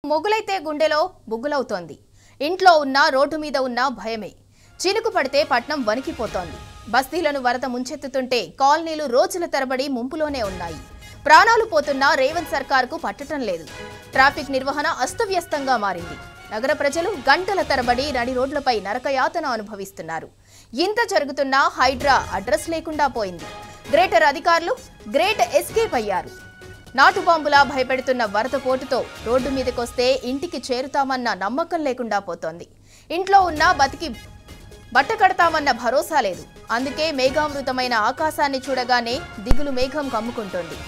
మొగులైతే గుండెలో బుగ్గులవుతోంది. ఇంట్లో ఉన్న రోడ్డు మీద ఉన్న భయమే. చినుకు పడితే పట్నం వణికిపోతోంది. బస్తీలను వరద ముంచెత్తుతుంటే కాలనీలు రోజుల తరబడి ముంపులోనే ఉన్నాయి. ప్రాణాలు పోతున్నా రేవంత్ సర్కార్కు పట్టడం లేదు. ట్రాఫిక్ నిర్వహణ అస్తవ్యస్తంగా మారింది. నగర ప్రజలు గంటల తరబడి నడి రోడ్లపై నరకయాతన అనుభవిస్తున్నారు. ఇంత జరుగుతున్నా హైడ్రా అడ్రస్ లేకుండా పోయింది. గ్రేటర్ అధికారులు గ్రేట్ ఎస్కేప్ అయ్యారు. నాటు బాంబులా భయపెడుతున్న వరద పోటుతో రోడ్డు మీదకొస్తే ఇంటికి చేరుతామన్న నమ్మకం లేకుండా పోతోంది. ఇంట్లో ఉన్న బతికి బట్ట కడతామన్న భరోసా లేదు. అందుకే మేఘామృతమైన ఆకాశాన్ని చూడగానే దిగులు మేఘం కమ్ముకుంటోంది.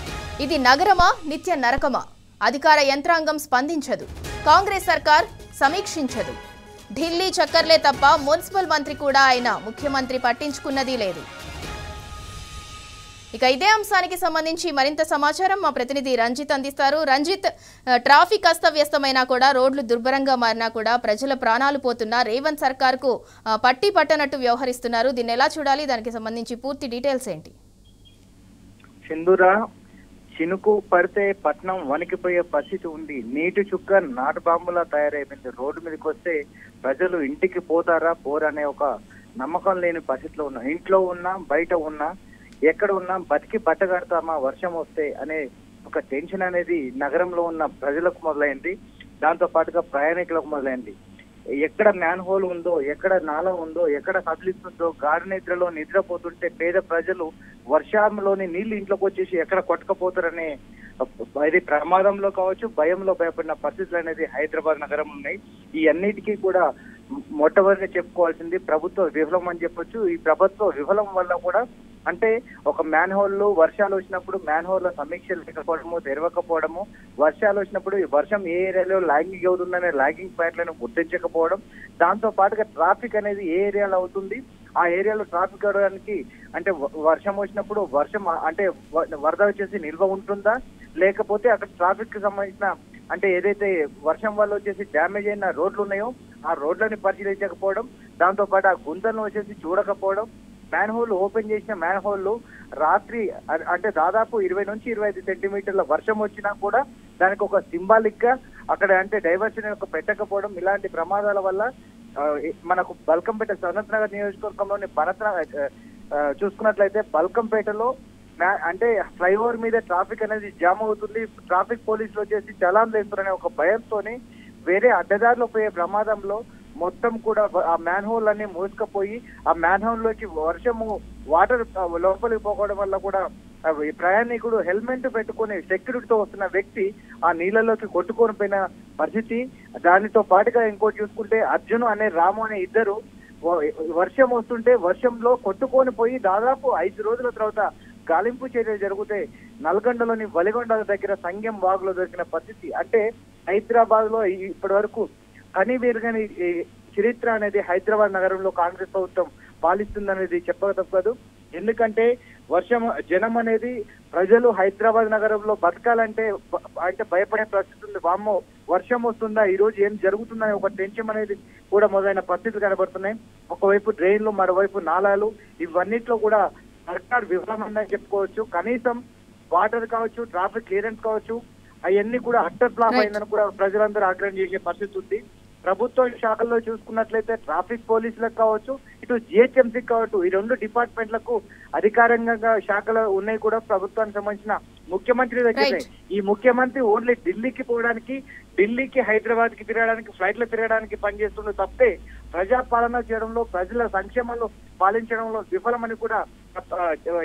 ఇది నగరమా నిత్య నరకమా? అధికార యంత్రాంగం స్పందించదు. కాంగ్రెస్ సర్కార్ సమీక్షించదు. ఢిల్లీ చక్కర్లే తప్ప మున్సిపల్ మంత్రి కూడా అయినా ముఖ్యమంత్రి పట్టించుకున్నది లేదు. ఇక ఇదే అంశానికి సంబంధించి మరింత సమాచారం మా ప్రతినిధి రంజిత్ అందిస్తారు. రంజిత్, ట్రాఫిక్ అస్తవ్యస్తమైనా కూడా రోడ్లు దుర్భరంగా మారినా కూడా ప్రజల ప్రాణాలు పోతున్నా రేవంత్ సర్కార్కు పట్టి పట్టనట్టు వ్యవహరిస్తున్నారు. దీన్ని ఎలా చూడాలి? దానికి సంబంధించి పూర్తి డీటెయిల్స్ ఏంటి? సింధూరా, చినుకు పడితే పట్నం వణికిపోయే పరిస్థితి ఉంది. నీటి చుక్క నాటు బాంబులా తయారైపోయింది. రోడ్డు మీదకి వస్తే ప్రజలు ఇంటికి పోతారా పోరనే ఒక నమ్మకం లేని పరిస్థితిలో ఉన్నా. ఇంట్లో ఉన్నా బయట ఉన్నా ఎక్కడ ఉన్నా బతికి బట్టగడతామా వర్షం వస్తే అనే ఒక టెన్షన్ అనేది నగరంలో ఉన్న ప్రజలకు మొదలైంది. దాంతో పాటుగా ప్రయాణికులకు మొదలైంది. ఎక్కడ మ్యాన్ హోల్ ఉందో, ఎక్కడ నాల ఉందో, ఎక్కడ కదిలిస్తుందో, గాఢ నిద్రలో నిద్రపోతుంటే పేద ప్రజలు వర్షంలోని నీళ్లు ఇంట్లోకి వచ్చేసి ఎక్కడ కొట్టకపోతారనే ఇది ప్రమాదంలో కావచ్చు, భయంలో భయపడిన పరిస్థితులు అనేది హైదరాబాద్ నగరం ఉన్నాయి. ఈ అన్నిటికీ కూడా మొట్టమొదటిగా చెప్పుకోవాల్సింది ప్రభుత్వ విఫలం అని చెప్పొచ్చు. ఈ ప్రభుత్వ విఫలం వల్ల కూడా అంటే ఒక మ్యాన్ హోల్ వర్షాలు వచ్చినప్పుడు మ్యాన్ హోల్ లో సమీక్ష లేకపోవడము, తెరవకపోవడము, వర్షాలు వచ్చినప్పుడు వర్షం ఏ ఏరియాలో లాగింగ్ అవుతుందనే లాగింగ్ పాయింట్లను గుర్తించకపోవడం, దాంతో పాటుగా ట్రాఫిక్ అనేది ఏ ఏరియాలో అవుతుంది, ఆ ఏరియాలో ట్రాఫిక్ అవడానికి అంటే వర్షం వచ్చినప్పుడు వర్షం అంటే వరద వచ్చేసి నిల్వ ఉంటుందా, లేకపోతే అక్కడ ట్రాఫిక్ కి సంబంధించిన అంటే ఏదైతే వర్షం వల్ల వచ్చేసి డ్యామేజ్ అయిన రోడ్లు ఉన్నాయో ఆ రోడ్లని పరిశీలించకపోవడం, దాంతో పాటు ఆ గుంతలను వచ్చేసి చూడకపోవడం, మ్యాన్ హోల్ ఓపెన్ చేసిన మ్యాన్ హోల్ రాత్రి అంటే దాదాపు 20 నుంచి 25 సెంటీమీటర్ల వర్షం వచ్చినా కూడా దానికి ఒక సింబాలిక్ గా అక్కడ అంటే డైవర్షన్ పెట్టకపోవడం, ఇలాంటి ప్రమాదాల వల్ల మనకు బల్కంపేట సనత్ నగర్ నియోజకవర్గంలోని చూసుకున్నట్లయితే బల్కంపేటలో అంటే ఫ్లైఓవర్ మీద ట్రాఫిక్ అనేది జామ్ అవుతుంది. ట్రాఫిక్ పోలీసులు వచ్చేసి చలాన్ వేస్తారనే ఒక భయంతోనే వేరే అడ్డదారిలో పోయే ప్రమాదంలో మొత్తం కూడా ఆ మ్యాన్ హోల్ అన్ని మూసుకపోయి ఆ మ్యాన్ హోల్ లోకి వర్షము వాటర్ లోపలికి పోవడం వల్ల కూడా ప్రయాణికుడు హెల్మెట్ పెట్టుకుని సెక్యూరిటీతో వస్తున్న వ్యక్తి ఆ నీళ్ళలోకి కొట్టుకొని పోయిన పరిస్థితి. దానితో పాటుగా ఇంకోటి చూసుకుంటే అర్జున్ అనే రాము అనే ఇద్దరు వర్షం వస్తుంటే వర్షంలో కొట్టుకొని పోయి దాదాపు 5 రోజుల తర్వాత గాలింపు చర్యలు జరిగితే నల్గొండలోని వలిగొండ దగ్గర సంగం వాగులో దొరికిన పరిస్థితి. అంటే హైదరాబాద్ లో ఇప్పటి వరకు కనివెరుగని చరిత్ర అనేది హైదరాబాద్ నగరంలో కాంగ్రెస్ ప్రభుత్వం పాలిస్తుందనేది చెప్పక తప్పదు. ఎందుకంటే జనం అనేది ప్రజలు హైదరాబాద్ నగరంలో బతకాలంటే అంటే భయపడే పరిస్థితి ఉంది. వామ్మో వర్షం వస్తుందా, ఈ రోజు ఏం జరుగుతుందనే ఒక టెన్షన్ అనేది కూడా మొదలైన పరిస్థితులు కనబడుతున్నాయి. ఒకవైపు డ్రైన్లు, మరోవైపు నాలాలు, ఇవన్నిట్లో కూడా సర్కార్ విఫలమైందని చెప్పుకోవచ్చు. కనీసం వాటర్ కావచ్చు, ట్రాఫిక్ క్లియరెన్స్ కావచ్చు, అవన్నీ కూడా అట్టర్ ఫ్లాప్ అయిందని కూడా ప్రజలందరూ ఆగ్రహం చేసే పరిస్థితి ఉంది. ప్రభుత్వ శాఖల్లో చూసుకున్నట్లయితే ట్రాఫిక్ పోలీసులకు కావచ్చు, ఇటు జిహెచ్ఎంసీ కావచ్చు, ఈ 2 డిపార్ట్మెంట్లకు అధికారికంగా శాఖలు ఉన్నాయి కూడా ప్రభుత్వానికి సంబంధించిన ముఖ్యమంత్రి దగ్గరే. ఈ ముఖ్యమంత్రి ఓన్లీ ఢిల్లీకి పోవడానికి, ఢిల్లీకి హైదరాబాద్ కి తిరగడానికి, ఫ్లైట్లు తిరగడానికి పనిచేస్తుండే తప్పే ప్రజాపాలన చేయడంలో, ప్రజల సంక్షేమంలో పాలించడంలో విఫలమని కూడా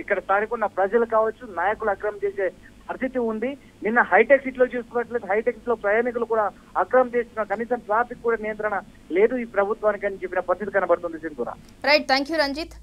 ఇక్కడ స్థానికున్న ప్రజలు కావచ్చు, నాయకులు అక్రమం చేసే పరిస్థితి ఉంది. నిన్న హైటెక్ సిటీలో చూసుకున్నట్లయితే హైటెక్ సిటీలో ప్రయాణికులు కూడా అక్రమం చేస్తున్న, కనీసం ట్రాఫిక్ కూడా నియంత్రణ లేదు ఈ ప్రభుత్వానికి అని చెప్పిన పరిస్థితి కనబడుతుంది. Sindhura, right, thank you Ranjith.